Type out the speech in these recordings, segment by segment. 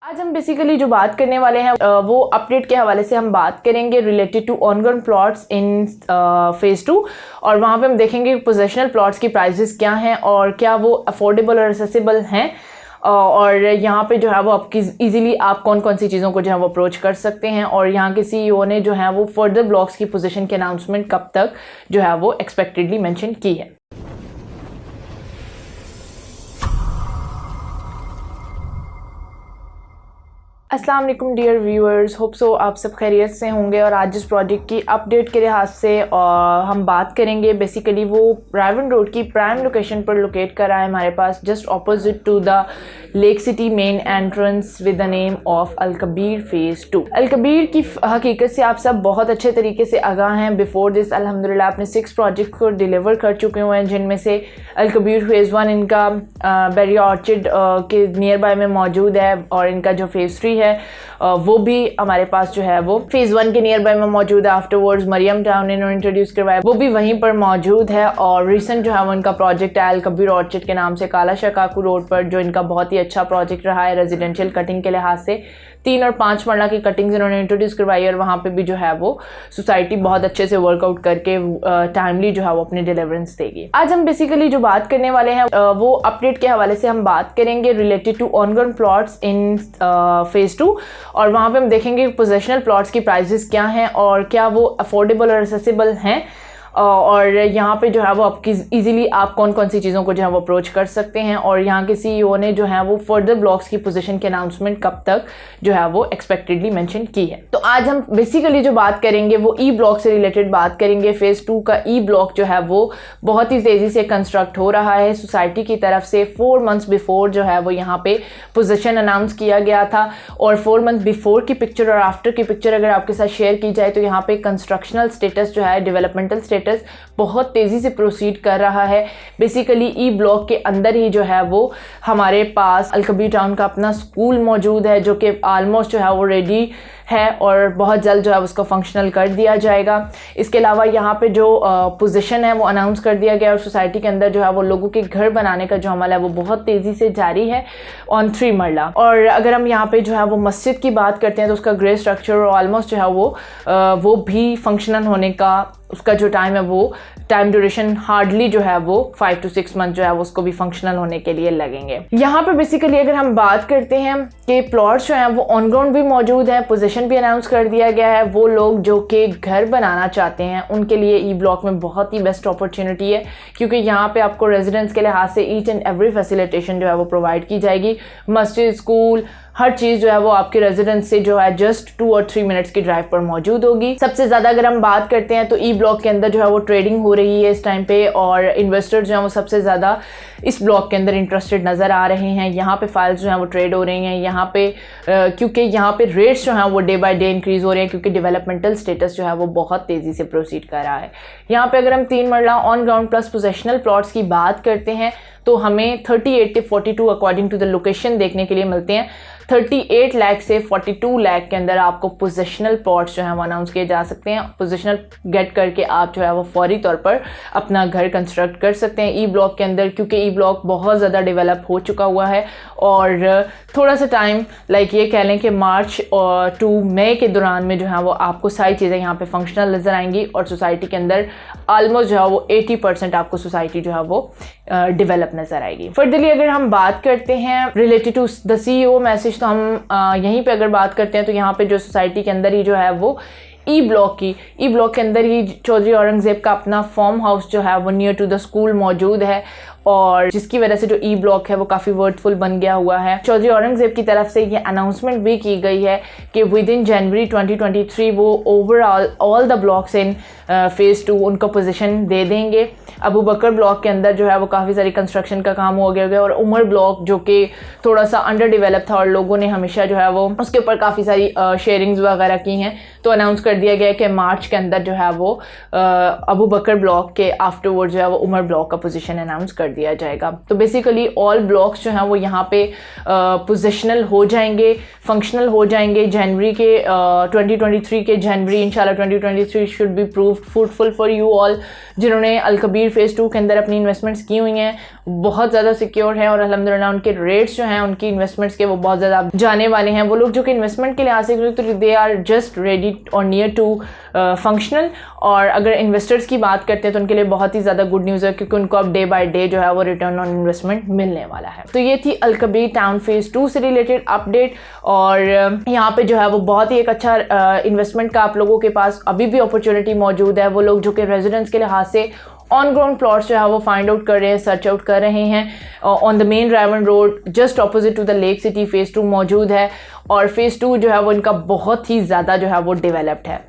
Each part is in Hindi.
आज हम बेसिकली जो बात करने वाले हैं वो अपडेट के हवाले से हम बात करेंगे related to ongoing plots in phase 2 और वहाँ पे हम देखेंगे पोजेशनल प्लॉट्स की प्राइसेस क्या हैं और क्या वो अफोर्डेबल और एक्सेसिबल हैं और यहाँ पे जो है वो आपकी इजीली आप कौन कौन सी चीज़ों को जो है वो अप्रोच कर सकते हैं और यहाँ के सीईओ ने जो है वो फर्दर ब्लॉक्स की पोजीशन की अनाउंसमेंट कब तक जो है वो एक्सपेक्टेडली मेंशन की है। अस्सलाम वालेकुम डियर व्यूअर्स, होप सो आप सब खैरियत से होंगे। और आज इस प्रोजेक्ट की अपडेट के लिहाज से हम बात करेंगे। बेसिकली वो रायवन रोड की प्राइम लोकेशन पर लोकेट करा है हमारे पास, just opposite to the Lake City main entrance with the name of Al Kabir phase 2। Al Kabir की हकीकत से आप सब बहुत अच्छे तरीके से आगाह हैं। बिफोर दिस अल्हम्दुलिल्लाह आपने 6 प्रोजेक्ट को डिलीवर कर चुके हुए हैं, जिनमें से अल कबीर फेज़ 1 इनका बेरिया ऑर्चिड के नियर बाय में मौजूद है और इनका जो फेज़ 3 है वो भी हमारे पास जो है वो फेज़ 1 के नियर बाय में मौजूद है। आफ्टरवर्ड्स मरियम टाउन इन्होंने इंट्रोड्यूस करवाया, वो भी वहीं पर मौजूद है। और रिसेंट जो है वो इनका प्रोजेक्ट है अल कबीर ऑर्चिड के नाम से काला शकाकू रोड पर, जो इनका बहुत ही अच्छा प्रोजेक्ट रहा है रेजिडेंशियल कटिंग के लिहाज से। 3 और 5 मरला की कटिंग्स इन्होंने इंट्रोड्यूस करवाई और वहाँ पे भी जो है वो सोसाइटी बहुत अच्छे से वर्कआउट करके टाइमली जो है वो अपनी डिलीवरेंस देगी। आज हम बेसिकली जो बात करने वाले हैं वो अपडेट के हवाले से हम बात करेंगे related to ongoing plots in phase 2 और वहाँ पे हम देखेंगे पोजेशनल प्लॉट्स की प्राइसेस क्या हैं और क्या वो अफोर्डेबल और एक्सेसिबल हैं और यहाँ पे जो है वो आपकी इजीली आप कौन कौन सी चीज़ों को जो है वो अप्रोच कर सकते हैं और यहाँ के सीईओ ने जो है वो फर्दर ब्लॉक्स की पोजीशन की अनाउंसमेंट कब तक जो है वो एक्सपेक्टेडली मेंशन की है। तो आज हम बेसिकली जो बात करेंगे वो ई ब्लॉक से रिलेटेड बात करेंगे। फेज़ 2 का ई ब्लॉक जो है वो बहुत ही तेज़ी से कंस्ट्रक्ट हो रहा है सोसाइटी की तरफ से। 4 मंथ्स बिफोर जो है वो यहाँ पे पोजीशन अनाउंस किया गया था और 4 मंथ बिफोर की पिक्चर और आफ्टर की पिक्चर अगर आपके साथ शेयर की जाए तो यहाँ पे कंस्ट्रक्शनल स्टेटस जो है, डेवलपमेंटल स्टेटस बहुत तेजी से प्रोसीड कर रहा है। बेसिकली ई ब्लॉक के अंदर ही जो है वो हमारे पास अल कबीर टाउन का अपना स्कूल मौजूद है, जो कि ऑलमोस्ट जो है वो रेडी है और बहुत जल्द जो है उसको फंक्शनल कर दिया जाएगा। इसके अलावा यहाँ पे जो पोजीशन है वो अनाउंस कर दिया गया और सोसाइटी के अंदर जो है वो लोगों के घर बनाने का जो अमल है वो बहुत तेज़ी से जारी है ऑन 3 मरला। और अगर हम यहाँ पे जो है वो मस्जिद की बात करते हैं तो उसका ग्रे स्ट्रक्चर ऑलमोस्ट जो है वो भी फंक्शनल होने का उसका जो टाइम है वो टाइम ड्यूरेशन हार्डली जो है वो 5 to 6 मंथ जो है वो उसको भी फंक्शनल होने के लिए लगेंगे। यहाँ पे बेसिकली अगर हम बात करते हैं कि प्लॉट्स जो हैं वो ऑन ग्राउंड भी मौजूद है, पोजीशन भी अनाउंस कर दिया गया है। वो लोग जो कि घर बनाना चाहते हैं उनके लिए ई ब्लॉक में बहुत ही बेस्ट अपॉर्चुनिटी है, क्योंकि यहाँ पे आपको रेजिडेंस के लिहाज से ईच एंड एवरी फैसिलिटेशन जो है वो प्रोवाइड की जाएगी। मस्जिद, स्कूल, हर चीज़ जो है वो आपके रेजिडेंस से जो है जस्ट 2 और 3 मिनट्स की ड्राइव पर मौजूद होगी। सबसे ज़्यादा अगर हम बात करते हैं तो ई ब्लॉक के अंदर जो है वो ट्रेडिंग हो रही है इस टाइम पे और इन्वेस्टर्स जो हैं वो सबसे ज़्यादा इस ब्लॉक के अंदर इंटरेस्टेड नज़र आ रहे हैं। यहाँ पे फाइल्स जो हैं वो ट्रेड हो रही हैं यहाँ पे क्योंकि यहाँ पे रेट्स जो हैं वो डे बाय डे इंक्रीज़ हो रहे हैं, क्योंकि डेवलपमेंटल स्टेटस जो है वो बहुत तेज़ी से प्रोसीड कर रहा है। यहाँ पे अगर हम 3 मरला ऑन ग्राउंड प्लस पोजेशनल प्लॉट्स की बात करते हैं तो हमें 38 से 42 अकॉर्डिंग टू द लोकेशन देखने के लिए मिलते हैं। 38 लाख से 42 लाख के अंदर आपको पोजेशनल प्लॉट्स जो है वो अनाउंस किए जा सकते हैं। पोजेशनल गेट करके आप जो है वो फौरी तौर पर अपना घर कंस्ट्रक्ट कर सकते हैं ई ब्लॉक के अंदर, क्योंकि ई ब्लॉक बहुत ज़्यादा डेवलप हो चुका हुआ है और थोड़ा सा टाइम लाइक ये कह लें कि मार्च टू मई के दौरान में जो है वो आपको सारी चीज़ें यहाँ पे फंक्शनल नज़र आएंगी और सोसाइटी के अंदर ऑलमोस्ट जो है वो 80% आपको सोसाइटी जो है वो डेवलप नज़र आएगी। फर्दरली अगर हम बात करते हैं related to the CEO message तो हम यहीं पे अगर बात करते हैं तो यहाँ पे जो सोसाइटी के अंदर ही जो है वो ई ब्लॉक के अंदर ही चौधरी औरंगजेब का अपना फार्म हाउस जो है वो नियर टू द स्कूल मौजूद है और जिसकी वजह से जो ई ब्लॉक है वो काफ़ी वर्डफुल बन गया हुआ है। चौधरी औरंगजेब की तरफ से ये अनाउंसमेंट भी की गई है कि विद इन जनवरी 2023 वो overall all the blocks in phase 2 उनको पोजीशन दे देंगे। अबू बकर ब्लॉक के अंदर जो है वो काफ़ी सारी कंस्ट्रक्शन का काम हो गया और उमर ब्लॉक जो कि थोड़ा सा अंडर डेवलप था और लोगों ने हमेशा जो है वो उसके ऊपर काफ़ी सारी शेयरिंग्स वगैरह की हैं, तो अनाउंस कर दिया गया कि मार्च के अंदर जो है वो अबू बकर ब्लॉक के आफ्टरवर्ड जो है वो उमर ब्लॉक का पोजीशन अनाउंस कर दिया जाएगा। तो बेसिकली ऑल ब्लॉक्स जो हैं वो यहाँ पे पोजिशनल हो जाएंगे, फंक्शनल हो जाएंगे जनवरी के 2023 के जनवरी। इंशाल्लाह 2023 should be proved fruitful for you all. जिन्होंने अलकबीर फेज़ 2 के अंदर अपनी इन्वेस्टमेंट्स की हुई हैं बहुत ज़्यादा सिक्योर हैं और अल्हम्दुलिल्लाह उनके रेट्स जो हैं उनकी इन्वेस्टमेंट्स के वो बहुत ज़्यादा जाने वाले हैं। वो लोग जो कि इन्वेस्टमेंट के लिहाज से तो दे आर जस्ट रेडी और नियर टू फंक्शनल। और अगर इन्वेस्टर्स की बात करते हैं तो उनके लिए बहुत ही ज़्यादा गुड न्यूज़ है क्योंकि उनको अब डे बाय डे जो है वो रिटर्न ऑन इन्वेस्टमेंट मिलने वाला है। तो ये थी अलकबीर टाउन फेज़ 2 से रिलेटेड अपडेट। और यहाँ पे जो है वो बहुत ही एक अच्छा इन्वेस्टमेंट का आप लोगों के पास अभी भी अपॉर्चुनिटी मौजूद है। वो लोग जो कि रेजिडेंस के लिहाज से ऑन ग्राउंड प्लॉट्स जो है वो फाइंड आउट कर रहे हैं, सर्च आउट कर रहे हैं। On the main Raiwind road just opposite to the Lake City phase 2 मौजूद है और फेज़ 2 जो है वो इनका बहुत ही ज़्यादा जो है वो डेवलप्ड है।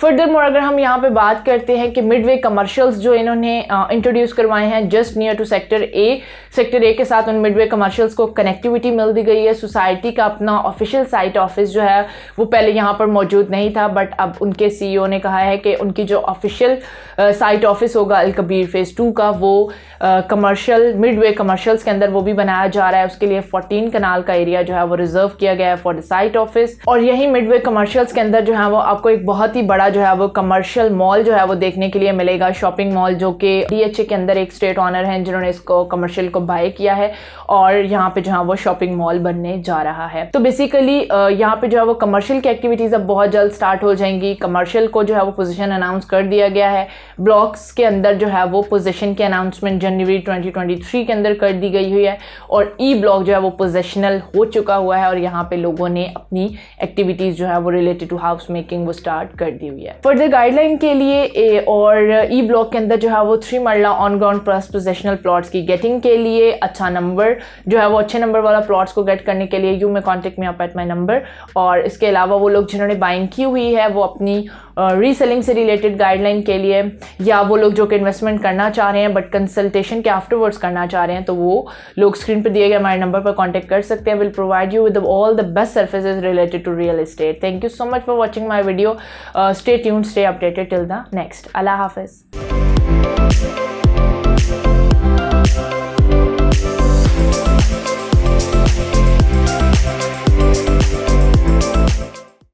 फर्दर मोर अगर हम यहाँ पे बात करते हैं कि मिडवे कमर्शियल्स जो इन्होंने इंट्रोड्यूस करवाए हैं just near to sector A के साथ उन मिडवे कमर्शियल्स को कनेक्टिविटी मिल दी गई है। सोसाइटी का अपना ऑफिशियल साइट ऑफिस जो है वो पहले यहाँ पर मौजूद नहीं था, बट अब उनके CEO ने कहा है कि उनकी जो ऑफिशियल साइट ऑफिस होगा अलकबीर फेज़ 2 का वो कमर्शियल मिडवे कमर्शियल्स के अंदर वो भी बनाया जा रहा है। उसके लिए 14 कनाल का एरिया जो है वो रिजर्व किया गया है फॉर द साइट ऑफिस। और यही मिडवे कमर्शियल्स के अंदर जो है वो आपको एक बहुत ही बड़ा जो है वो कमर्शियल मॉल जो है वो देखने के लिए मिलेगा, शॉपिंग मॉल, जो कि DHA के अंदर एक स्टेट ऑनर हैं जिन्होंने इसको कमर्शियल को बाय किया है और यहाँ पे जो है वो शॉपिंग मॉल बनने जा रहा है। तो बेसिकली यहाँ पे जो है वो कमर्शियल की एक्टिविटीज अब बहुत जल्द स्टार्ट हो जाएंगी। कमर्शियल को जो है वो पोजीशन अनाउंस कर दिया गया है। ब्लॉक्स के अंदर जो है वो पोजीशन की अनाउंसमेंट जनवरी 2023 के अंदर कर दी गई हुई है और ई ब्लॉक जो है वो पोजिशनल हो चुका हुआ है और यहाँ पे लोगों ने अपनी एक्टिविटीज जो है वो रिलेटेड टू हाउस मेकिंग वो स्टार्ट कर दी हुई है। फर्दर गाइडलाइन के लिए और ई ब्लॉक के अंदर जो है वो 3 मरला ऑन ग्राउंड प्लस पोजेशनल प्लॉट्स की गेटिंग के लिए अच्छा नंबर जो है वो अच्छे नंबर वाला प्लॉट्स को गेट करने के लिए यू में contact me up at my number. और इसके अलावा वो लोग जिन्होंने बाइंग की हुई है वो अपनी रीसेलिंग से रिलेटेड गाइडलाइन के लिए या वो लोग जो कि इन्वेस्टमेंट करना चाह रहे हैं बट कंसल्टेशन के आफ्टरवर्ड्स करना चाह रहे हैं तो वो लोग स्क्रीन पर दिए गए हमारे नंबर पर कॉन्टेक्ट कर सकते हैं। Will provide you with all the best services related to real estate. Thank you so much for watching my video. Stay tuned, stay updated till the next. अल्लाह हाफिज़।